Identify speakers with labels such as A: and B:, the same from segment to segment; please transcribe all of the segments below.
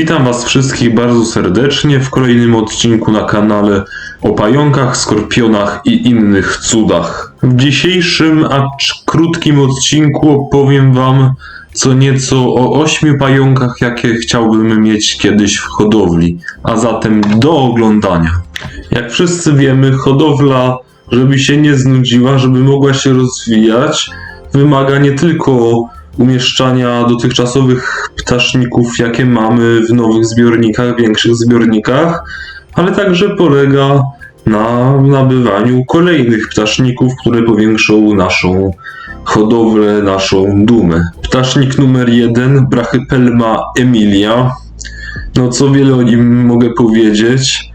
A: Witam Was wszystkich bardzo serdecznie w kolejnym odcinku na kanale o pająkach, skorpionach i innych cudach. W dzisiejszym, acz krótkim odcinku opowiem Wam co nieco o 8 pająkach, jakie chciałbym mieć kiedyś w hodowli, a zatem do oglądania. Jak wszyscy wiemy, hodowla, żeby się nie znudziła, żeby mogła się rozwijać, wymaga nie tylko umieszczania dotychczasowych ptaszników, jakie mamy w nowych zbiornikach, większych zbiornikach, ale także polega na nabywaniu kolejnych ptaszników, które powiększą naszą hodowlę, naszą dumę. Ptasznik numer 1, Brachypelma emilia. No co wiele o nim mogę powiedzieć.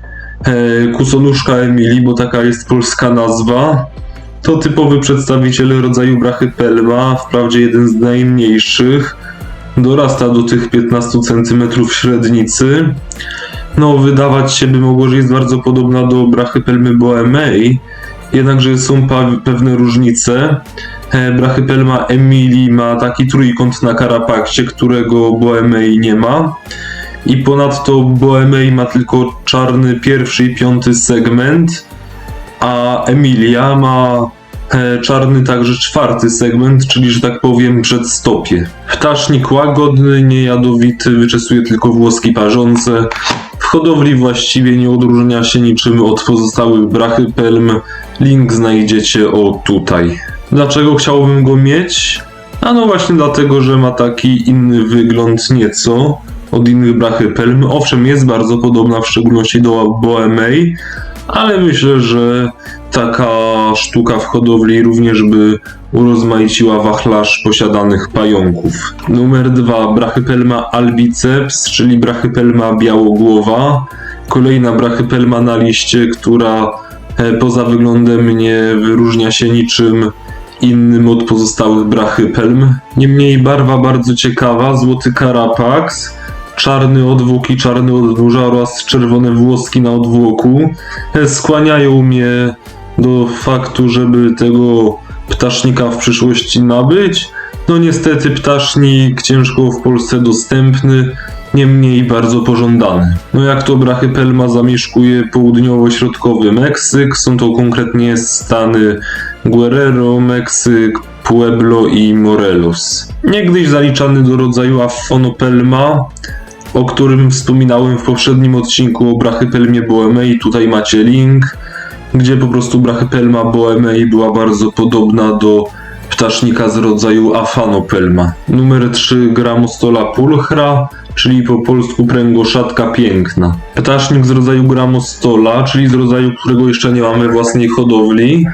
A: Kuconuszka Emilii, bo taka jest polska nazwa. To typowy przedstawiciel rodzaju Brachypelma, wprawdzie jeden z najmniejszych. Dorasta do tych 15 cm średnicy. No, wydawać się by mogło, że jest bardzo podobna do Brachypelmy boemei, jednakże są pewne różnice. Brachypelma Emilii ma taki trójkąt na karapakcie, którego boemei nie ma. I ponadto boemei ma tylko czarny pierwszy i piąty segment, a Emilia ma czarny także czwarty segment, czyli że tak powiem przedstopie. Ptasznik łagodny, niejadowity, wyczesuje tylko włoski parzące. W hodowli właściwie nie odróżnia się niczym od pozostałych brachypelm. Link znajdziecie tutaj. Dlaczego chciałbym go mieć? A no właśnie dlatego, że ma taki inny wygląd nieco od innych brachypelm. Owszem, jest bardzo podobna, w szczególności do boemei, ale myślę, że taka sztuka w hodowli również by urozmaiciła wachlarz posiadanych pająków. Numer 2, Brachypelma albiceps, czyli Brachypelma białogłowa. Kolejna brachypelma na liście, która poza wyglądem nie wyróżnia się niczym innym od pozostałych brachypelm. Niemniej barwa bardzo ciekawa, złoty karapaks, czarny odwłok i czarne odnóża oraz czerwone włoski na odwłoku skłaniają mnie do faktu, żeby tego ptasznika w przyszłości nabyć. No niestety ptasznik ciężko w Polsce dostępny, niemniej bardzo pożądany. No jak to brachypelma zamieszkuje południowo-środkowy Meksyk, są to konkretnie stany Guerrero, Meksyk, Pueblo i Morelos. Niegdyś zaliczany do rodzaju Aphonopelma, o którym wspominałem w poprzednim odcinku o Brachypelmie boemei, tutaj macie link, gdzie po prostu Brachypelma boemei była bardzo podobna do ptasznika z rodzaju Aphanopelma. Numer 3, Gramostola pulchra, czyli po polsku pręgoszatka piękna. Ptasznik z rodzaju Gramostola, czyli z rodzaju, którego jeszcze nie mamy własnej hodowli.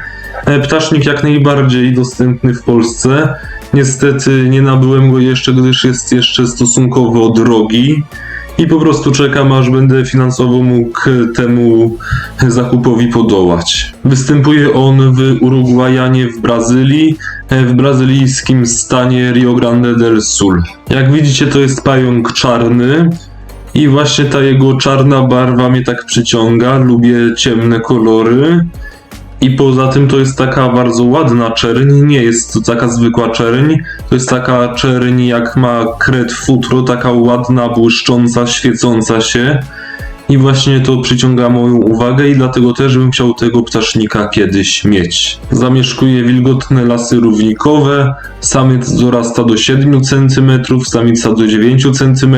A: Ptasznik jak najbardziej dostępny w Polsce. Niestety nie nabyłem go jeszcze, gdyż jest jeszcze stosunkowo drogi. I po prostu czekam, aż będę finansowo mógł temu zakupowi podołać. Występuje on w Urugwajanie w Brazylii, w brazylijskim stanie Rio Grande del Sul. Jak widzicie, to jest pająk czarny i właśnie ta jego czarna barwa mnie tak przyciąga. Lubię ciemne kolory. I poza tym to jest taka bardzo ładna czerń, nie jest to taka zwykła czerń, to jest taka czerń jak ma kret futro, taka ładna, błyszcząca, świecąca się. I właśnie to przyciąga moją uwagę i dlatego też bym chciał tego ptasznika kiedyś mieć. Zamieszkuje wilgotne lasy równikowe, samiec dorasta do 7 cm, samica do 9 cm.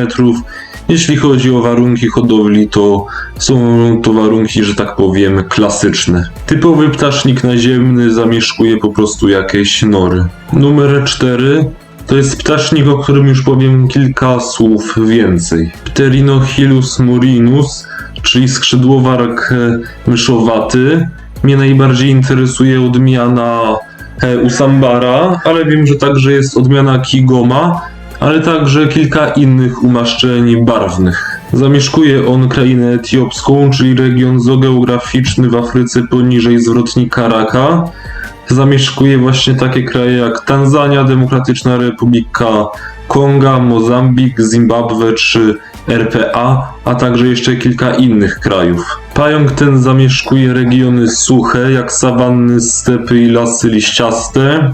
A: Jeśli chodzi o warunki hodowli, to są to warunki, że tak powiem, klasyczne. Typowy ptasznik naziemny zamieszkuje po prostu jakieś nory. Numer 4 to jest ptasznik, o którym już powiem kilka słów więcej. Pterinochilus murinus, czyli skrzydłowark myszowaty. Mnie najbardziej interesuje odmiana Usambara, ale wiem, że także jest odmiana Kigoma, ale także kilka innych umaszczeń barwnych. Zamieszkuje on krainę etiopską, czyli region zoogeograficzny w Afryce poniżej zwrotnika Raka. Zamieszkuje właśnie takie kraje jak Tanzania, Demokratyczna Republika Konga, Mozambik, Zimbabwe czy RPA, a także jeszcze kilka innych krajów. Pająk ten zamieszkuje regiony suche, jak sawanny, stepy i lasy liściaste.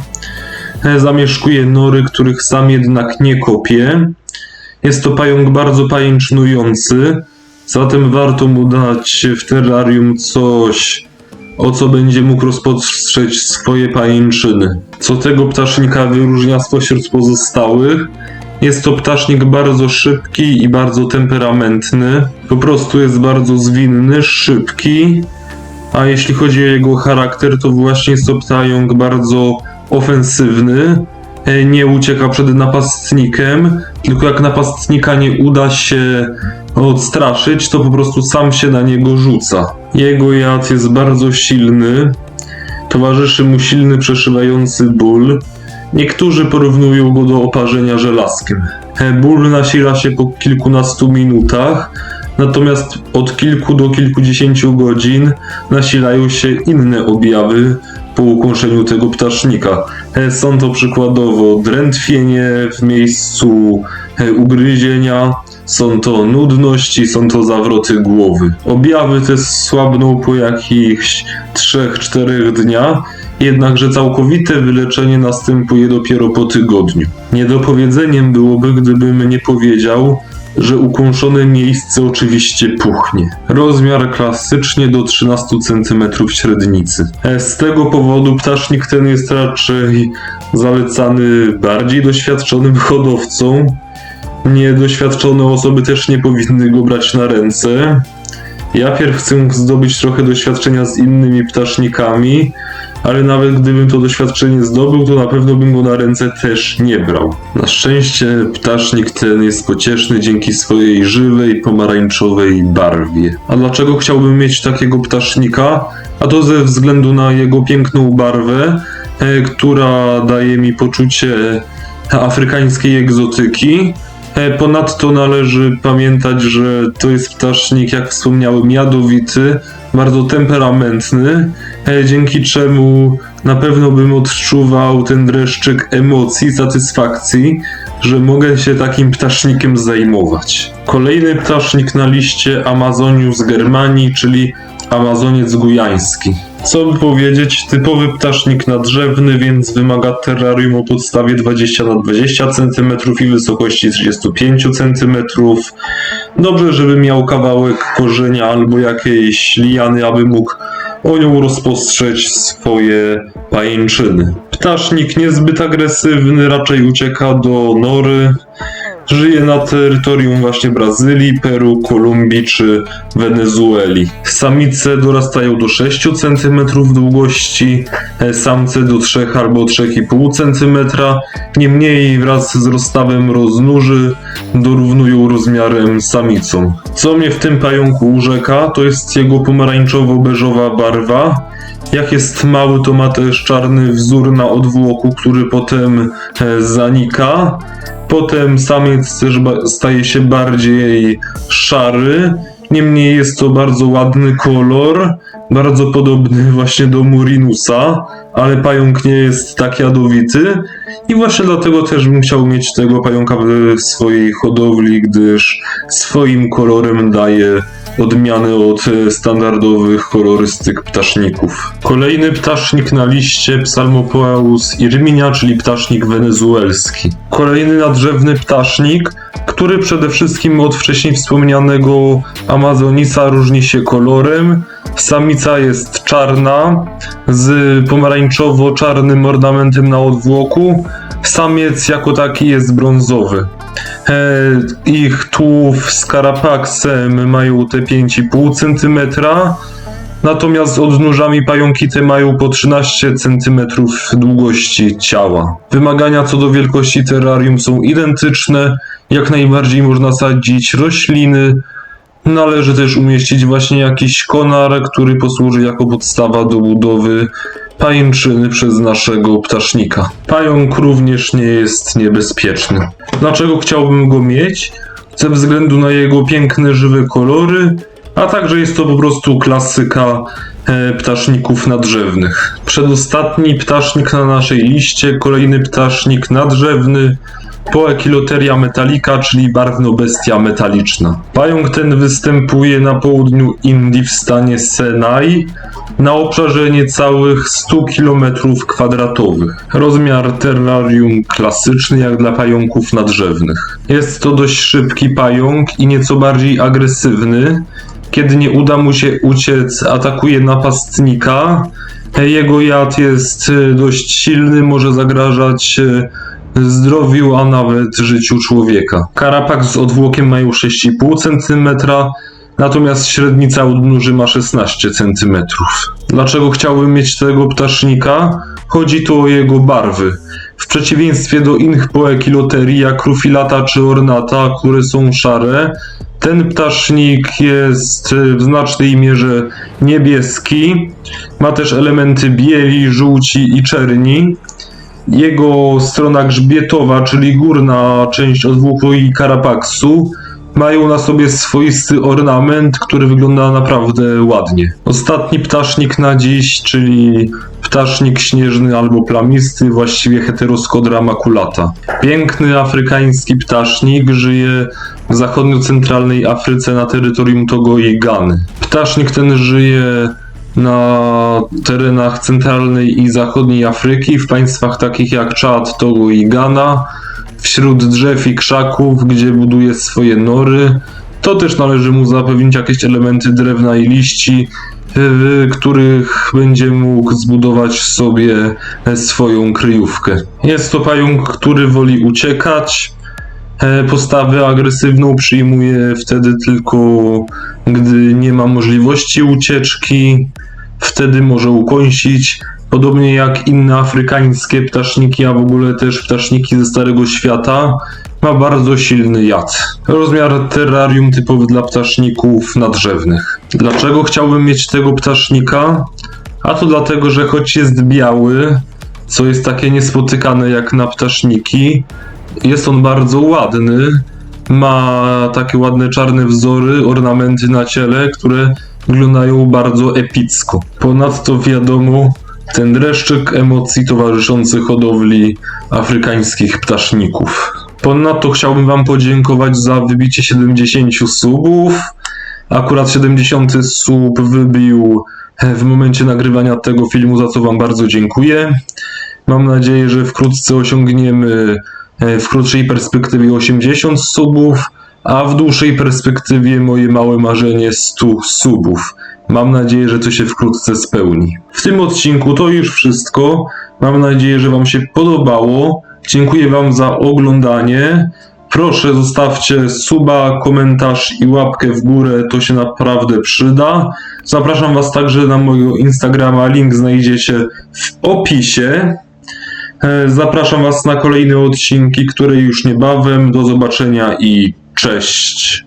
A: Zamieszkuje nory, których sam jednak nie kopie. Jest to pająk bardzo pajęcznujący, zatem warto mu dać w terrarium coś, o co będzie mógł rozpostrzeć swoje pajęczyny. Co tego ptasznika wyróżnia spośród pozostałych? Jest to ptasznik bardzo szybki i bardzo temperamentny. Po prostu jest bardzo zwinny, szybki. A jeśli chodzi o jego charakter, to właśnie jest to ptająk bardzo ofensywny. Nie ucieka przed napastnikiem, tylko jak napastnika nie uda się odstraszyć, to po prostu sam się na niego rzuca. Jego jad jest bardzo silny. Towarzyszy mu silny, przeszywający ból. Niektórzy porównują go do oparzenia żelazkiem. Ból nasila się po kilkunastu minutach, natomiast od kilku do kilkudziesięciu godzin nasilają się inne objawy po ukąszeniu tego ptasznika. Są to przykładowo drętwienie w miejscu ugryzienia, są to nudności, są to zawroty głowy. Objawy te słabną po jakichś 3-4 dniach, jednakże całkowite wyleczenie następuje dopiero po tygodniu. Niedopowiedzeniem byłoby, gdybym nie powiedział, że ukąszone miejsce oczywiście puchnie. Rozmiar klasycznie do 13 cm średnicy. Z tego powodu ptasznik ten jest raczej zalecany bardziej doświadczonym hodowcom. Niedoświadczone osoby też nie powinny go brać na ręce. Ja pierw chcę zdobyć trochę doświadczenia z innymi ptasznikami, ale nawet gdybym to doświadczenie zdobył, to na pewno bym go na ręce też nie brał. Na szczęście ptasznik ten jest pocieszny dzięki swojej żywej, pomarańczowej barwie. A dlaczego chciałbym mieć takiego ptasznika? A to ze względu na jego piękną barwę, która daje mi poczucie afrykańskiej egzotyki. Ponadto należy pamiętać, że to jest ptasznik, jak wspomniałem, jadowity, bardzo temperamentny, dzięki czemu na pewno bym odczuwał ten dreszczyk emocji, satysfakcji, że mogę się takim ptasznikiem zajmować. Kolejny ptasznik na liście Amazonius germanii, czyli amazoniec gujański. Co by powiedzieć, typowy ptasznik nadrzewny, więc wymaga terrarium o podstawie 20×20 cm i wysokości 35 cm. Dobrze, żeby miał kawałek korzenia albo jakiejś liany, aby mógł o nią rozpostrzeć swoje pajęczyny. Ptasznik niezbyt agresywny, raczej ucieka do nory. Żyje na terytorium właśnie Brazylii, Peru, Kolumbii czy Wenezueli. Samice dorastają do 6 cm długości, samce do 3 albo 3,5 cm. Niemniej wraz z rozstawem roznóży dorównują rozmiarem samicom. Co mnie w tym pająku urzeka, to jest jego pomarańczowo-beżowa barwa. Jak jest mały, to ma też czarny wzór na odwłoku, który potem zanika. Potem samiec też staje się bardziej szary, niemniej jest to bardzo ładny kolor, bardzo podobny właśnie do Murinusa, ale pająk nie jest tak jadowity i właśnie dlatego też bym chciał mieć tego pająka w swojej hodowli, gdyż swoim kolorem daje odmianę od standardowych kolorystyk ptaszników. Kolejny ptasznik na liście Psalmopoeus irminia, czyli ptasznik wenezuelski. Kolejny nadrzewny ptasznik, który przede wszystkim od wcześniej wspomnianego Amazonisa różni się kolorem. Samica jest czarna z pomarańczowo-czarnym ornamentem na odwłoku. Samiec jako taki jest brązowy. Ich tułów z karapaksem mają te 5,5 cm, natomiast odnóżami pająki te mają po 13 cm długości ciała. Wymagania co do wielkości terrarium są identyczne, jak najbardziej można sadzić rośliny. Należy też umieścić właśnie jakiś konar, który posłuży jako podstawa do budowy pajęczyny przez naszego ptasznika. Pająk również nie jest niebezpieczny. Dlaczego chciałbym go mieć? Ze względu na jego piękne, żywe kolory, a także jest to po prostu klasyka ptaszników nadrzewnych. Przedostatni ptasznik na naszej liście, kolejny ptasznik nadrzewny, Poekiloteria metallica, czyli barwno-bestia metaliczna. Pająk ten występuje na południu Indii w stanie Senai, na obszarze niecałych 100 km². Rozmiar terrarium klasyczny jak dla pająków nadrzewnych. Jest to dość szybki pająk i nieco bardziej agresywny. Kiedy nie uda mu się uciec, atakuje napastnika. Jego jad jest dość silny, może zagrażać zdrowiu, a nawet życiu człowieka. Karapak z odwłokiem mają 6,5 cm, natomiast średnica odnóży ma 16 cm. Dlaczego chciałbym mieć tego ptasznika? Chodzi tu o jego barwy. W przeciwieństwie do innych poekiloterii, jak Rufilata czy Ornata, które są szare, ten ptasznik jest w znacznej mierze niebieski. Ma też elementy bieli, żółci i czerni. Jego strona grzbietowa, czyli górna część odwłoku i karapaksu, mają na sobie swoisty ornament, który wygląda naprawdę ładnie. Ostatni ptasznik na dziś, czyli ptasznik śnieżny albo plamisty, właściwie Heteroscodra maculata. Piękny afrykański ptasznik żyje w zachodnio-centralnej Afryce na terytorium Togo i Gany. Ptasznik ten żyje na terenach centralnej i zachodniej Afryki, w państwach takich jak Czad, Togo i Gana, wśród drzew i krzaków, gdzie buduje swoje nory. To też należy mu zapewnić jakieś elementy drewna i liści, w których będzie mógł zbudować sobie swoją kryjówkę. Jest to pająk, który woli uciekać. Postawę agresywną przyjmuje wtedy tylko, gdy nie ma możliwości ucieczki. Wtedy może ukąsić. Podobnie jak inne afrykańskie ptaszniki, a w ogóle też ptaszniki ze Starego Świata, ma bardzo silny jad. Rozmiar terrarium typowy dla ptaszników nadrzewnych. Dlaczego chciałbym mieć tego ptasznika? A to dlatego, że choć jest biały, co jest takie niespotykane jak na ptaszniki, jest on bardzo ładny. Ma takie ładne czarne wzory, ornamenty na ciele, które wyglądają bardzo epicko. Ponadto wiadomo, ten dreszczyk emocji towarzyszący hodowli afrykańskich ptaszników. Ponadto chciałbym wam podziękować za wybicie 70 subów. Akurat 70 sub wybił w momencie nagrywania tego filmu, za co wam bardzo dziękuję. Mam nadzieję, że wkrótce osiągniemy w krótszej perspektywie 80 subów, a w dłuższej perspektywie moje małe marzenie 100 subów. Mam nadzieję, że to się wkrótce spełni. W tym odcinku to już wszystko. Mam nadzieję, że wam się podobało. Dziękuję wam za oglądanie. Proszę zostawcie suba, komentarz i łapkę w górę, to się naprawdę przyda. Zapraszam was także na mojego Instagrama, link znajdziecie w opisie. Zapraszam was na kolejne odcinki, które już niebawem. Do zobaczenia i cześć!